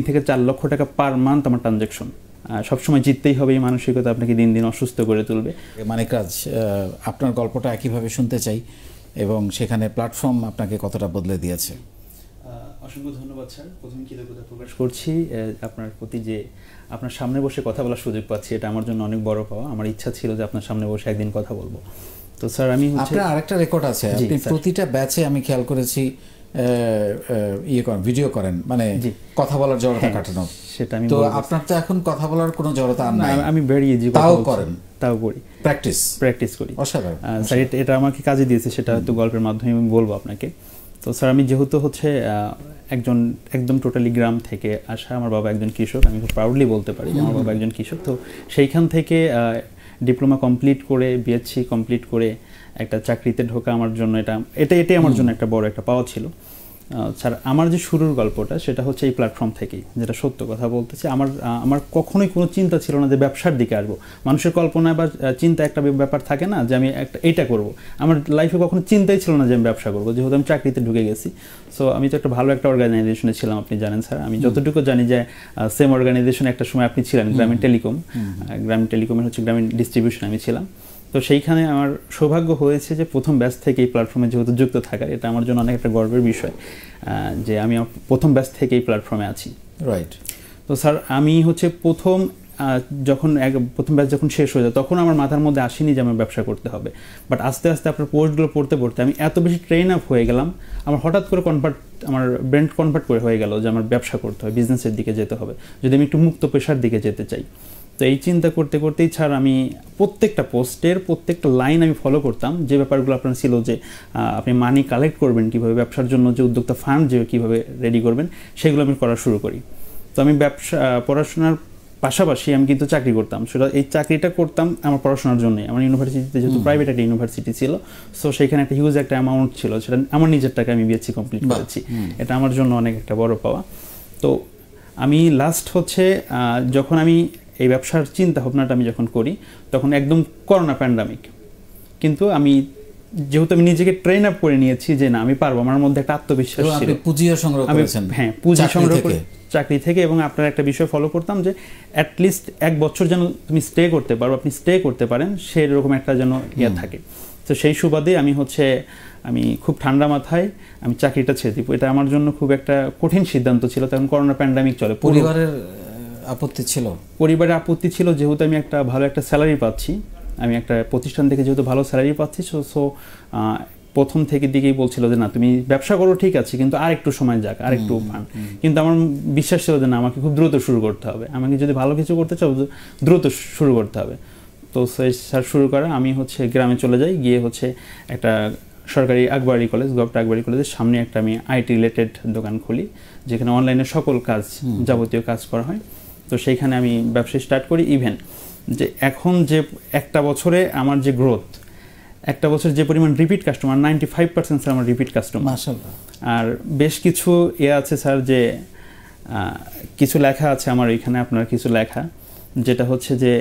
থেকে 4 লক্ষ টাকা পার মান্থ আমার ট্রানজ্যাকশন। সবসময় জিততেই হবে এই মানসিকতা আপনাকে দিন দিন অসুস্থ করে তুলবে। মানিকরাজ, আপনার গল্পটা একইভাবে শুনতে চাই এবং সেখানে প্ল্যাটফর্ম আপনাকে কতটা বদলে দিয়েছে। অসংখ্য ধন্যবাদ স্যার। প্রথমে কৃতজ্ঞতা প্রকাশ করছি আপনার প্রতি, যে আপনার সামনে বসে কথা বলার সুযোগ পাচ্ছি, এটা আমার জন্য অনেক বড় পাওয়া। আমার ইচ্ছা ছিল যে আপনার সামনে বসে একদিন কথা বলবো। তো স্যার আমি আপনার আরেকটা রেকর্ড আছে, আপনি প্রতিটা ব্যাচে আমি খেয়াল করেছি ভিডিও করেন, মানে কথা বলার জড়তা কাটানো। সেটা আমি তো আপনার তো এখন কথা বলার কোনো জড়তা আর নাই। আমি বেরিয়ে যে তাও করেন, তাও করি, প্র্যাকটিস করি। অসাধারণ স্যার, এটা আমাকে কাজে দিয়েছে, সেটা হয়তো গল্পের মাধ্যমে আমি বলবো আপনাকে। তো স্যার আমি যেহেতু একদম টোটালি গ্রাম থেকে আসা, আমার বাবা একজন কৃষক, আমি খুব প্রাউডলি বলতে পারি আমার বাবা একজন কৃষক। তো সেইখান থেকে ডিপ্লোমা কমপ্লিট করে, বিএসসি কমপ্লিট করে একটা চাকরিতে ঢোকা আমার জন্য এটাই আমার জন্য একটা বড় একটা পাওয়া ছিল। স্যার, আমার যে শুরুর গল্পটা সেটা হচ্ছে এই প্ল্যাটফর্ম থেকেই, যেটা সত্য কথা বলতেছি। আমার কখনোই কোনো চিন্তা ছিল না যে ব্যবসার দিকে আসবো। মানুষের কল্পনা বা চিন্তা একটা ব্যাপার থাকে না, যে আমি এইটা করব। আমার লাইফে কখনো চিন্তাই ছিল না যে আমি ব্যবসা করবো, যেহেতু আমি চাকরিতে ঢুকে গেছি। সো আমি তো একটা ভালো একটা অর্গানাইজেশনে ছিলাম, আপনি জানেন স্যার। আমি যতটুকু জানি যে সেম অর্গানাইজেশনে একটা সময় আপনি ছিলেন, গ্রামীণ টেলিকমের গ্রামীণ ডিস্ট্রিবিউশন আমি ছিলাম। তো সেইখানে আমার সৌভাগ্য হয়েছে যে প্রথম ব্যাচ থেকে এই প্ল্যাটফর্মে যেহেতু যুক্ত থাকার, এটা আমার জন্য অনেক একটা গর্বের বিষয় যে আমি প্রথম ব্যাচ থেকে এই প্ল্যাটফর্মে আছি। রাইট। তো স্যার আমি প্রথম ব্যাচ যখন শেষ হয়ে যায়, তখন আমার মাথার মধ্যে আসেনি যে আমার ব্যবসা করতে হবে। বাট আস্তে আস্তে আপনার পোস্টগুলো পড়তে পড়তে আমি এত বেশি ট্রেন আপ হয়ে গেলাম, আমার হঠাৎ করে আমার ব্রেন কনভার্ট করে হয়ে গেল যে আমার ব্যবসা করতে হবে, বিজনেসের দিকে যেতে হবে, যদি আমি একটু মুক্ত পেশার দিকে যেতে চাই। তো এই চিন্তা করতে করতেই স্যার আমি প্রত্যেকটা পোস্টের প্রত্যেকটা লাইন আমি ফলো করতাম। যে ব্যাপারগুলো আপনার ছিল যে আপনি মানি কালেক্ট করবেন কীভাবে, ব্যবসার জন্য যে উদ্যোক্তা ফান্ড যে কীভাবে রেডি করবেন, সেগুলো আমি করা শুরু করি। তো আমি পড়াশোনার পাশাপাশি আমি কিন্তু চাকরি করতাম। এই চাকরিটা করতাম আমার পড়াশোনার জন্যই। আমার ইউনিভার্সিটিতে যেহেতু প্রাইভেট একটা ইউনিভার্সিটি ছিল, সো সেখানে একটা হিউজ একটা অ্যামাউন্ট ছিল, সেটা আমার নিজের টাকা আমি বিএসসি কমপ্লিট করেছি। এটা আমার জন্য অনেক একটা বড় পাওয়া। তো আমি লাস্ট যখন আমি এই ব্যবসার চিন্তা ভাবনাটা আমি যখন করি, তখন একদম করোনা প্যান্ডামিক। কিন্তু যেহেতু আমি নিজেকে ট্রেন আপ করে নিয়েছি যে না, আমি পারবো, আমার মধ্যে একটা আত্মবিশ্বাস ছিল। পুঁজিও সংগ্রহ করেছেন? হ্যাঁ, পুঁজি সংগ্রহ করে চাকরি থেকে। এবং আপনার একটা বিষয় ফলো করতাম যে অ্যাটলিস্ট 1 বছর যেন তুমি স্টে করতে পারো, আপনি স্টে করতে পারেন, সেরকম একটা যেন থাকে। তো সেই সুবাদে আমি খুব ঠান্ডা মাথায় আমি চাকরিটা ছেড়ে দিব। এটা আমার জন্য খুব একটা কঠিন সিদ্ধান্ত ছিল, তখন করোনা প্যান্ডামিক চলে। পরিবারের আপত্তি ছিল? পরিবারের আপত্তি ছিল, যেহেতু আমি একটা ভালো একটা স্যালারি পাচ্ছি, আমি একটা প্রতিষ্ঠান থেকে যেহেতু ভালো স্যালারি পাচ্ছি, সো প্রথম থেকে দিকেই বলছিল যে না, তুমি ব্যবসা করো ঠিক আছে, কিন্তু আর একটু সময় যাক, আর একটু ফান। কিন্তু আমার বিশ্বাস ছিল যে না, আমাকে খুব দ্রুত শুরু করতে হবে, আমাকে যদি ভালো কিছু করতে চাও দ্রুত শুরু করতে হবে। তো স্যার শুরু করা, আমি গ্রামে চলে যাই, গিয়ে একটা সরকারি আকবরী কলেজ, গভর্নমেন্ট আকবরী কলেজের সামনে একটা আমি আইটি রিলেটেড দোকান খুলি, যেখানে অনলাইনে সকল কাজ, যাবতীয় কাজ করা হয়। তো সেইখানে আমি ব্যবসা স্টার্ট করি। ইভেন যে এখন যে একটা বছরে আমার যে গ্রোথ, একটা বছর যে পরিমাণ রিপিট কাস্টমার, 95% স্যার আমার রিপিট কাস্টমার। মাশাআল্লাহ। আর বেশ কিছু আছে স্যার, যে কিছু লেখা আছে আমার এখানে, আপনার কিছু লেখা, যেটা যে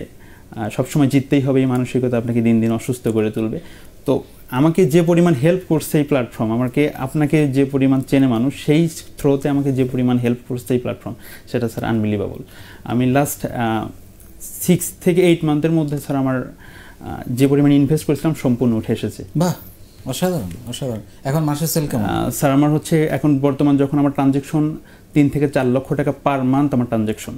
সবসময় জিততেই হবে এই মানসিকতা আপনাকে দিন দিন অসুস্থ করে তুলবে। তো আমাকে যে পরিমাণ হেল্প করছে এই প্ল্যাটফর্ম, আপনাকে যে পরিমাণ চেনে মানুষ, সেই থ্রোতে আমাকে যে পরিমাণ হেল্প করছে এই প্ল্যাটফর্ম, সেটা স্যার আনবিলিভেবল। আমি লাস্ট 6 থেকে 8 মান্থের মধ্যে স্যার আমার যে পরিমাণ ইনভেস্ট করেছিলাম সম্পূর্ণ উঠে এসেছে। বাহ, অসাধারণ অসাধারণ। এখন মাসের সেল কেমন? স্যার আমার এখন বর্তমান যখন আমার ট্রানজ্যাকশন 3 থেকে 4 লক্ষ টাকা পার মান্থ আমার ট্রানজ্যাকশন।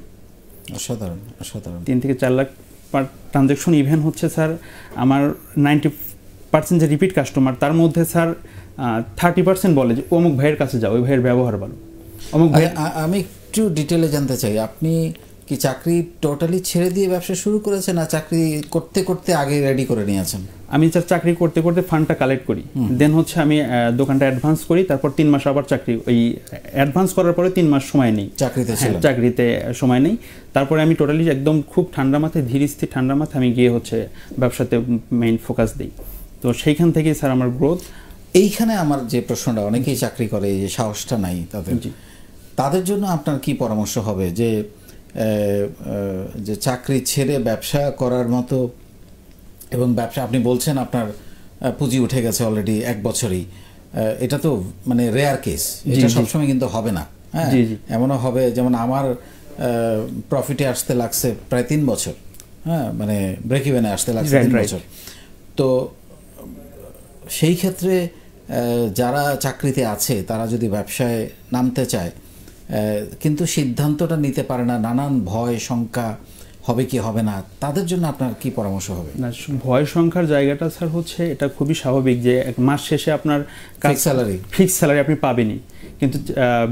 অসাধারণ অসাধারণ। 3 থেকে 4 লাখ পার ট্রানজ্যাকশন। ইভেন স্যার আমার 90% যে রিপিট কাস্টমার, তার মধ্যে স্যার 30% বলে যে অমুক ভাইয়ের কাছে যাও, ওই ভাইয়ের ব্যবহার ভালো। অমুক ভাই, আমি একটু ডিটেলে জানতে চাই, আপনি কি চাকরি টোটালি ছেড়ে দিয়ে ব্যবসা শুরু করেছেন, না চাকরি করতে করতে আগে রেডি করে নিয়েছেন? আমি স্যার চাকরি করতে করতে ফান্ডটা কালেক্ট করি, দেন আমি দোকানটা অ্যাডভান্স করি, তারপর 3 মাস আবার চাকরি, ওই অ্যাডভান্স করার পরে 3 মাস সময় নেই, চাকরিতে সময় নেই। তারপরে আমি টোটালি একদম খুব ঠান্ডা মাথায়, ধীর স্থির ঠান্ডা মাথায় আমি গিয়ে ব্যবসাতে মেইন ফোকাস দিই। তো সেইখান থেকে স্যার আমার গ্রোথ। এইখানে আমার যে প্রশ্নটা, অনেকেই চাকরি করে, যে সাহসটা নাই তাদের জন্য আপনার কি পরামর্শ হবে, যে চাকরি ছেড়ে ব্যবসা করার মতো, এবং ব্যবসা আপনি বলছেন আপনার পুঁজি উঠে গেছে অলরেডি 1 বছরেই, এটা তো মানে রেয়ার কেস, এটা সবসময় কিন্তু হবে না। হ্যাঁ, এমনও হবে যেমন আমার প্রফিটে আসতে লাগছে প্রায় 3 বছর, হ্যাঁ, মানে ব্রেক ইভেনে আসতে লাগছে 3 বছর। তো সেই ক্ষেত্রে যারা চাকরিতে আছে তারা যদি ব্যবসায় নামতে চায় কিন্তু সিদ্ধান্তটা নিতে পারে না, নানান ভয় শঙ্কা, হবে কি হবে না, তাদের জন্য আপনার কি পরামর্শ হবে? না, ভয় সংখ্যার জায়গাটা স্যার হচ্ছে এটা খুবই স্বাভাবিক যে মাস শেষে আপনার ফিক্স স্যালারি আপনি পাবেনই, কিন্তু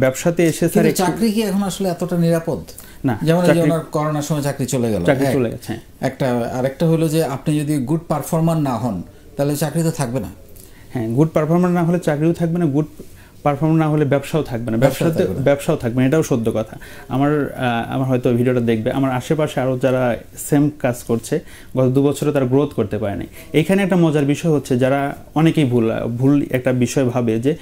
ব্যবসাতে এসে স্যার চাকরি কি এখন আসলে এতটা নিরাপদ না? যেমন করোনার সময় চাকরি চলে গেল, একটা আরেকটা হলো যে আপনি যদি গুড পারফর্মার না হন তাহলে চাকরি তো থাকবে না। হ্যাঁ, গুড পারফর্মার না হলে চাকরিও থাকবে না, গুড পারফর্মার না হলে ব্যবসাও থাকবে না, ব্যবসাও থাকবে না, এটাও সত্য কথা। আমার হয়তো ভিডিওটা দেখবে, আমার আশেপাশে আরও যারা সেম কাজ করছে গত 2 বছরে তারা গ্রোথ করতে পারেনি। এইখানে একটা মজার বিষয় হচ্ছে যারা অনেকেই ভুল একটা বিষয় ভাবে যে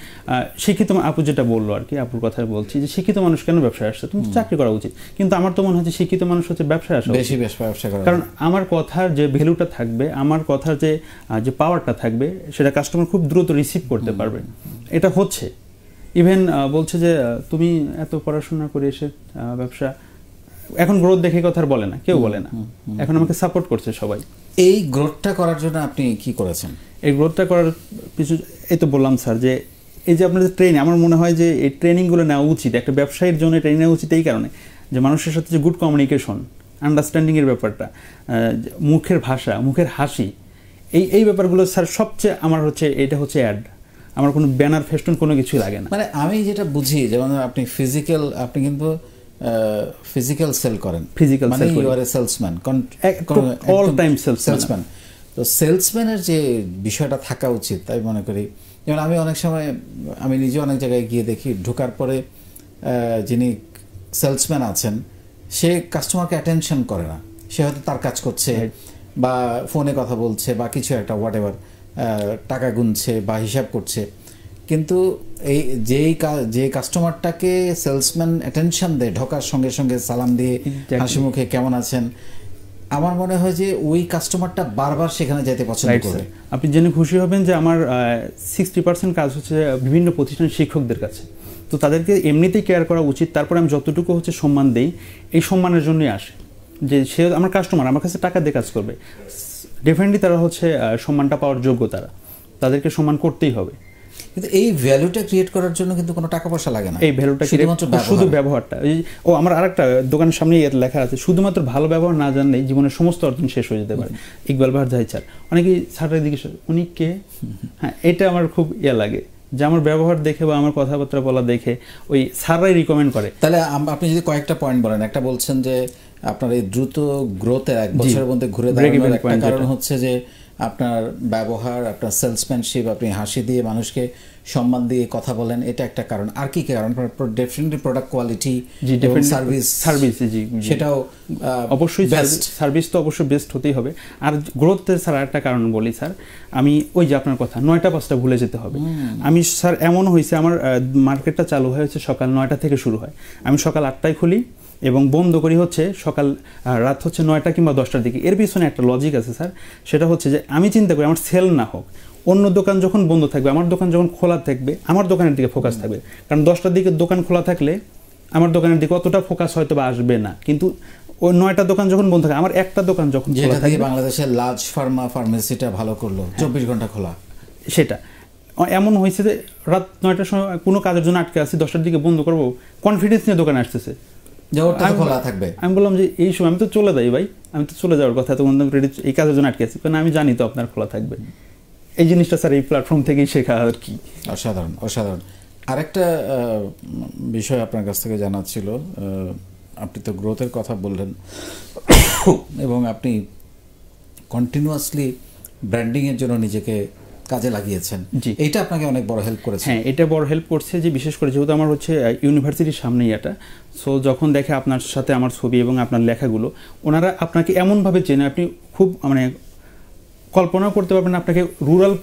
শিক্ষিত, আপু যেটা বললো আর কি, আপুর কথা বলছি যে শিক্ষিত মানুষ কেন ব্যবসায় আসছে, তুমি চাকরি করা উচিত। কিন্তু আমার তো মনে হচ্ছে শিক্ষিত মানুষ হচ্ছে ব্যবসায় আসা বেশি, কারণ আমার কথার যে ভ্যালুটা থাকবে, আমার কথার যে পাওয়ারটা থাকবে সেটা কাস্টমার খুব দ্রুত রিসিভ করতে পারবে। এটা হচ্ছে ইভেন বলছে যে তুমি এত পড়াশোনা করে এসে ব্যবসা, এখন গ্রোথ দেখে কথা বলে না, কেউ বলে না, এখন আমাকে সাপোর্ট করছে সবাই। এই গ্রোথটা করার জন্য আপনি কি করেছেন? এই গ্রোথটা করার কিছু, এই তো বললাম স্যার যে এই যে আপনাদের ট্রেনিং, আমার মনে হয় যে এই ট্রেনিংগুলো নেওয়া উচিত, একটা ব্যবসায়ীর জন্য ট্রেনিং নেওয়া উচিত এই কারণে যে মানুষের সাথে যে গুড কমিউনিকেশন, আন্ডারস্ট্যান্ডিংয়ের ব্যাপারটা, মুখের ভাষা, মুখের হাসি, এই ব্যাপারগুলো স্যার সবচেয়ে আমার হচ্ছে এটা হচ্ছে অ্যাড, আমার কোনো ব্যানার ফেস্টুন কোনো কিছুই লাগে না। মানে আমি যেটা বুঝি, যেমন আপনি আপনি কিন্তু ফিজিক্যাল সেল করেন, মানে you are a salesman, all time salesman. তো সেলসম্যানের যে বিষয়টা থাকা উচিত তাই মনে করি। যেমন আমি অনেক সময়, আমি নিজে অনেক জায়গায় গিয়ে দেখি, ঢোকার পরে যিনি সেলসম্যান আছেন সে কাস্টমারকে অ্যাটেনশন করে না, সে হয়তো তার কাজ করছে বা ফোনে কথা বলছে বা কিছু একটা হোয়াটএভার, টাকা গুনছে বা হিসাব করছে, কিন্তু এই যে কাস্টমারটাকে সেলসম্যান অ্যাটেনশন দেয়, ঢোকার সঙ্গে সঙ্গে সালাম দিয়ে হাসি মুখে কেমন আছেন, আমার মনে হয় যে ওই কাস্টমারটা বারবার সেখানে যেতে পছন্দ করে। আপনি জেনে খুশি হবেন যে আমার 60% কাজ হচ্ছে বিভিন্ন প্রতিষ্ঠানের শিক্ষকদের কাছে, তো তাদেরকে এমনিতেই কেয়ার করা উচিত। তারপরে আমি যতটুকু হচ্ছে সম্মান দেই, এই সম্মানের জন্যই আসে যে সে আমার কাস্টমার, আমার কাছে টাকা দিয়ে কাজ করবে, ডেফিনেটলি তারা হচ্ছে সম্মানটা পাওয়ার যোগ্য, তাদেরকে সম্মান করতেই হবে। কিন্তু এই ভ্যালুটা ক্রিয়েট করার জন্য কিন্তু কোনো টাকা পয়সা লাগে না, এই ভ্যালুটা শুধু ব্যবহারটা। ও আমার আরেকটা দোকানের সামনে লেখা আছে, শুধুমাত্র ভালো ব্যবহার না জানলেই জীবনের সমস্ত অর্জন শেষ হয়ে যেতে পারে। ইকবাল বাহার জাহিদ স্যার, অনেকেই স্যারের দিকে উনি কে, হ্যাঁ, এটা আমার খুব লাগে যে আমার ব্যবহার দেখে বা আমার কথাবার্তা বলা দেখে ওই স্যাররাই রিকমেন্ড করে। তাহলে আপনি যদি কয়েকটা পয়েন্ট বলেন, একটা বলছেন যে আপনার এই দ্রুত গ্রোথের 1 বছরের মধ্যে ঘুরে দাঁড়ানোর একটা কারণ হচ্ছে যে আপনার ব্যবহার, আপনার সেলসম্যানশিপ, আপনি হাসি দিয়ে মানুষকে সম্মান দিয়ে কথা বলেন, এটা একটা কারণ। আর কি কারণ? ডেফিনেটলি প্রোডাক্ট কোয়ালিটি এবং সার্ভিস, সেটাও অবশ্যই সার্ভিস তো অবশ্যই বেস্ট হতেই হবে। আর গ্রোথের স্যার একটা কারণ বলি স্যার, আমি ওই যে আপনার কথা 9টা 5টা ভুলে যেতে হবে। আমি স্যার এমন হয়েছে, আমার মার্কেটটা চালু হয়েছে সকাল 9টা থেকে শুরু হয়, আমি সকাল 8টায় খুলি এবং বন্ধ করি হচ্ছে রাত হচ্ছে 9টা কিংবা 10টার দিকে। এর পিছনে একটা লজিক আছে স্যার, সেটা হচ্ছে যে আমি চিন্তা করি আমার সেল না হোক, অন্য দোকান যখন বন্ধ থাকবে, আমার দোকান যখন খোলা থাকবে, আমার দোকানের দিকে ফোকাস থাকবে। কারণ 10টার দিকে দোকান খোলা থাকলে আমার দোকানের দিকে অতটা ফোকাস হয়তো বা আসবে না, কিন্তু ওই 9টা দোকান যখন বন্ধ থাকে, আমার একটা দোকান যখন খোলা থাকবে, বাংলাদেশের লার্জ ফার্মেসিটা ভালো করলো, 24 ঘন্টা খোলা, সেটা এমন হয়েছে যে রাত 9টার সময় কোনো কাজের জন্য আটকে আসছি, 10টার দিকে বন্ধ করবো, কনফিডেন্স নিয়ে দোকানে আসতেছে, আমি বললাম যে এই সময় আমি তো চলে যাই ভাই, আমি তো চলে যাওয়ার কথা, তখন এই কাজের জন্য আটকে আছি, কারণ আমি জানি তো আপনার খোলা থাকবে। এই জিনিসটা স্যার এই প্ল্যাটফর্ম থেকেই শেখা আর কি। অসাধারণ, অসাধারণ। আরেকটা বিষয় আপনার কাছ থেকে জানার ছিল, আপনি তো গ্রোথের কথা বললেন এবং আপনি কন্টিনিউয়াসলি ব্র্যান্ডিংয়ের জন্য নিজেকে কাজে লাগিয়েছেন, এইটা আপনাকে অনেক বড় হেল্প করেছে। হ্যাঁ, এটা বড় হেল্প করছে, যে বিশেষ করে যেহেতু আমার হচ্ছে ইউনিভার্সিটির সামনেই এটা, সো যখন দেখে আপনার সাথে আমার ছবি এবং আপনার লেখাগুলো, ওনারা আপনাকে এমনভাবে চেনে, আপনি খুব মানে কল্পনাও করতে পারবেন আপনাকে রুরাল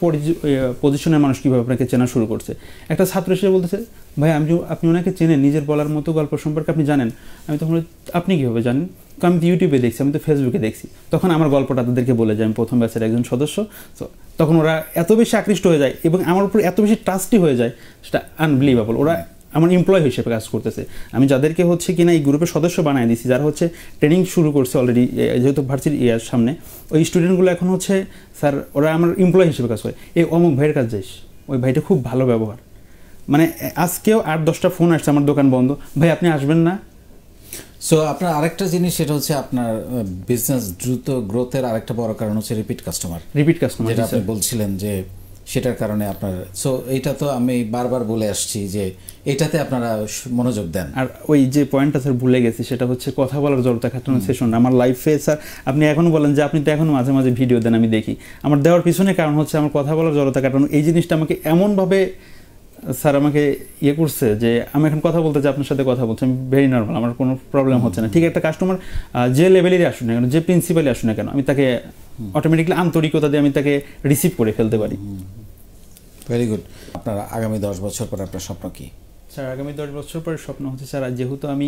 পজিশনের মানুষ কীভাবে আপনাকে চেনা শুরু করছে। একটা ছাত্র এসে বলতেছে, ভাই আপনি ওনাকে চেনেন, নিজের বলার মতো গল্প সম্পর্কে আপনি জানেন। আমি তখন, আপনি কীভাবে জানেন? আমি তো ইউটিউবে দেখছি, আমি তো ফেসবুকে দেখছি। তখন আমার গল্পটা তাদেরকে বলে যে আমি প্রথম ব্যাচের একজন সদস্য। তো তখন ওরা এত বেশি আকৃষ্ট হয়ে যায় এবং আমার উপর এত বেশি ট্রাস্টি হয়ে যায়, সেটা আনবিলিভেবল। ওরা আমার এমপ্লয় হিসেবে কাজ করতেছে। আমি যাদেরকে হচ্ছে কিনা এই গ্রুপের সদস্য বানিয়ে দিচ্ছি, যারা হচ্ছে ট্রেনিং শুরু করছে অলরেডি, যেহেতু ভার্সিটি ইয়ার সামনে, ওই স্টুডেন্টগুলো এখন হচ্ছে স্যার ওরা আমার এমপ্লয় হিসেবে কাজ করে। এই অমুক ভাইয়ের কাজ যাইস, ওই ভাইটা খুব ভালো ব্যবহার। মানে আজকেও 8-10টা ফোন আসছে, আমার দোকান বন্ধ, ভাই আপনি আসবেন না। সো আপনার আরেকটা জিনিস, সেটা হচ্ছে আপনার বিজনেস দ্রুত গ্রোথের আরেকটা বড় কারণ হচ্ছে রিপিট কাস্টমার, যেটা আপনি বলছিলেন যে সেটার কারণে আপনার। সো এইটা তো আমি বারবার বলে আসছি যে এটাতে আপনারা মনোযোগ দেন। আর ওই যে পয়েন্টটা স্যার ভুলে গেছি, সেটা হচ্ছে কথা বলার জড়তা কাটানোর সেশন। আমার লাইফে স্যার আপনি এখনো বলেন যে আপনি তো এখনো মাঝে মাঝে ভিডিও দেন, আমি দেখি। আমার দেওয়ার পিছনে কারণ হচ্ছে আমার কথা বলার জড়তা কাটানো। এই জিনিসটা আমাকে এমনভাবে স্যার আমাকে ইয়ে করছে যে আমি এখন কথা বলতে চাই, আপনার সাথে কথা বলছি, আমি ভেরি নর্মাল, আমার কোনো প্রবলেম হচ্ছে না। ঠিক একটা কাস্টমার যে লেভেলেরই আসুন না কেন, যে প্রিন্সিপালই আসুন না কেন, আমি তাকে অটোমেটিকলি আন্তরিকতা দিয়ে আমি তাকে রিসিভ করে ফেলতে পারি। Very good. আপনার আগামী 10 বছর পর আপনার স্বপ্ন কি? স্যার আগামী 10 বছর পরের স্বপ্ন হচ্ছে স্যার, যেহেতু আমি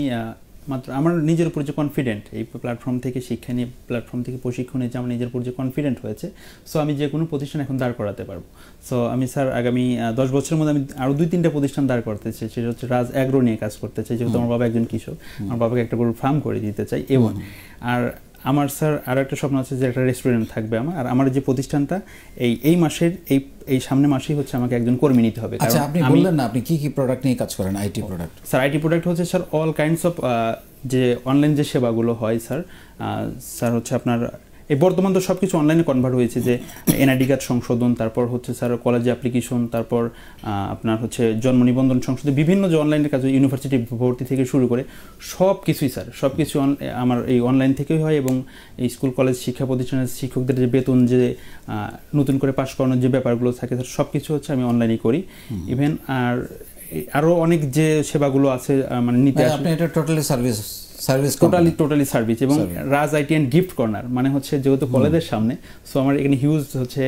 মাত্র আমার নিজের উপর যে কনফিডেন্ট, এই প্ল্যাটফর্ম থেকে শিক্ষা নিয়ে, প্ল্যাটফর্ম থেকে প্রশিক্ষণ নিয়ে যে আমার নিজের উপর যে কনফিডেন্ট হয়েছে, সো আমি যে কোনো প্রতিষ্ঠান এখন দাঁড় করাতে পারবো। সো আমি স্যার আগামী 10 বছরের মধ্যে আমি আরও 2-3টা প্রতিষ্ঠান দাঁড় করতে চাই। সেটা হচ্ছে রাজ অ্যাগ্রো নিয়ে কাজ করতে চাই, যেহেতু আমার বাবা একজন কৃষক, আমার বাবাকে একটা গরুর ফার্ম করে দিতে চাই। এবং আর আমার স্যার আরও একটা স্বপ্ন আছে যে একটা রেস্টুরেন্ট থাকবে আমার। আর আমার যে প্রতিষ্ঠানটা এই মাসের এই সামনে মাসেই হচ্ছে আমাকে একজন কর্মী নিতে হবে। আচ্ছা, আপনি বললেন না আপনি কি কি প্রোডাক্ট নিয়ে কাজ করেন? IT product. Sir IT product হচ্ছে স্যার অল কাইন্ডস অফ যে অনলাইন যে সেবাগুলো হয় স্যার হচ্ছে আপনার এই বর্তমান তো সব কিছু অনলাইনে কনভার্ট হয়েছে, যে এনআইডি কার্ড সংশোধন, তারপর হচ্ছে স্যার কলেজে অ্যাপ্লিকেশন, তারপর আপনার হচ্ছে জন্ম নিবন্ধন সংশোধন, বিভিন্ন যে অনলাইনের কাজ, ইউনিভার্সিটি ভর্তি থেকে শুরু করে সব কিছুই স্যার, সব কিছু আমার এই অনলাইন থেকেই হয়। এবং এই স্কুল কলেজ শিক্ষা প্রতিষ্ঠানের শিক্ষকদের যে বেতন, যে নতুন করে পাশ করানোর যে ব্যাপারগুলো থাকে স্যার, সব কিছু হচ্ছে আমি অনলাইনেই করি। ইভেন আরও অনেক যে সেবাগুলো আছে মানে নিতে আসে, আপনি এটা টোটালি সার্ভিস টোটালি সার্ভিস। এবং রাজ আইটি অ্যান্ড গিফট কর্নার মানে হচ্ছে যেহেতু কলেজের সামনে, সো আমার এখানে হিউজ হচ্ছে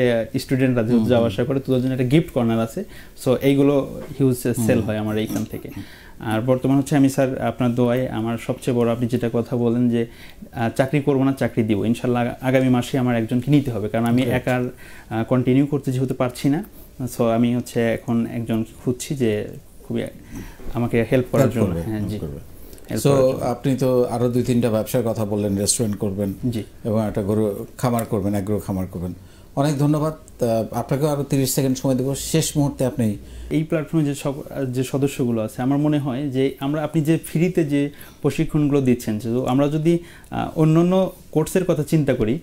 স্টুডেন্টরা যেহেতু যাওয়া আসা করে, তোদের জন্য একটা গিফট কর্নার আছে। সো এইগুলো হিউজ সেল হয় আমার এইখান থেকে। আর বর্তমান হচ্ছে আমি স্যার আপনার দোয়ায় আমার সবচেয়ে বড়, আপনি যেটা কথা বলেন যে চাকরি করবো না, চাকরি দিব, ইনশাল্লাহ আগামী মাসে আমার একজনকে নিতে হবে, কারণ আমি একার কন্টিনিউ করতে যেহেতু পারছি না। সো আমি হচ্ছে এখন একজন খুঁজছি যে খুবই আমাকে হেল্প করার জন্য। হ্যাঁ জি। সো আপনি তো আরো 2-3টা ব্যবসার কথা বললেন, রেস্টুরেন্ট করবেন এবং একটা গরু খামার করবেন, এগ্রো খামার করবেন। অনেক ধন্যবাদ আপনাকে। আরো 30 সেকেন্ড সময় দেব। শেষ মুহূর্তে আপনি এই প্ল্যাটফর্মে যে সদস্যগুলো আছে, আমার মনে হয় যে আপনি যে ফ্রিতে যে প্রশিক্ষণগুলো দিচ্ছেন, আমরা যদি অন্য কোর্সের কথা চিন্তা করি,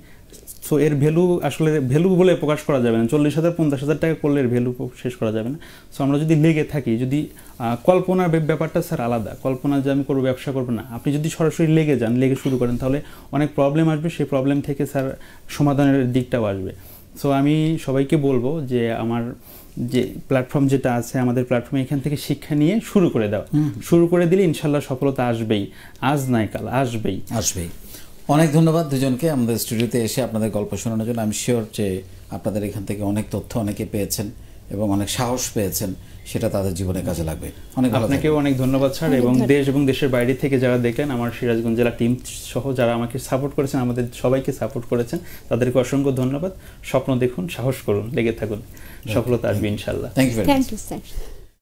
সো এর ভ্যালু আসলে ভ্যালু বলে প্রকাশ করা যাবে না। 40,000 50,000 টাকা করলে এর ভ্যালু শেষ করা যাবে না। সো আমরা যদি লেগে থাকি, যদি কল্পনার ব্যাপারটা স্যার আলাদা, কল্পনা যে আমি করবো, ব্যবসা করবো না, আপনি যদি সরাসরি লেগে যান, লেগে শুরু করেন, তাহলে অনেক প্রবলেম আসবে, সেই প্রবলেম থেকে স্যার সমাধানের দিকটাও আসবে। সো আমি সবাইকে বলবো যে আমার যে প্ল্যাটফর্ম যেটা আছে, আমাদের প্ল্যাটফর্মে এখান থেকে শিক্ষা নিয়ে শুরু করে দেওয়া, শুরু করে দিলে ইনশাল্লাহ সফলতা আসবেই, আজ নাই কাল আসবেই। অনেক ধন্যবাদ দুজনকে আমাদের স্টুডিওতে এসে আপনাদের গল্প শোনানোর জন্য। আমি শিওর যে আপনাদের এখান থেকে অনেক তথ্য অনেকে পেয়েছেন এবং অনেক সাহস পেয়েছেন, সেটা তাদের জীবনে কাজে লাগবে। আপনাকেও অনেক ধন্যবাদ স্যার, এবং দেশ এবং দেশের বাইরে থেকে যারা দেখলেন, আমার সিরাজগঞ্জ জেলা টিম সহ যারা আমাকে সাপোর্ট করেছেন, আমাদের সবাইকে সাপোর্ট করেছেন, তাদেরকে অসংখ্য ধন্যবাদ। স্বপ্ন দেখুন, সাহস করুন, লেগে থাকুন, সফলতা আসবে ইনশাল্লাহ। Thank you sir.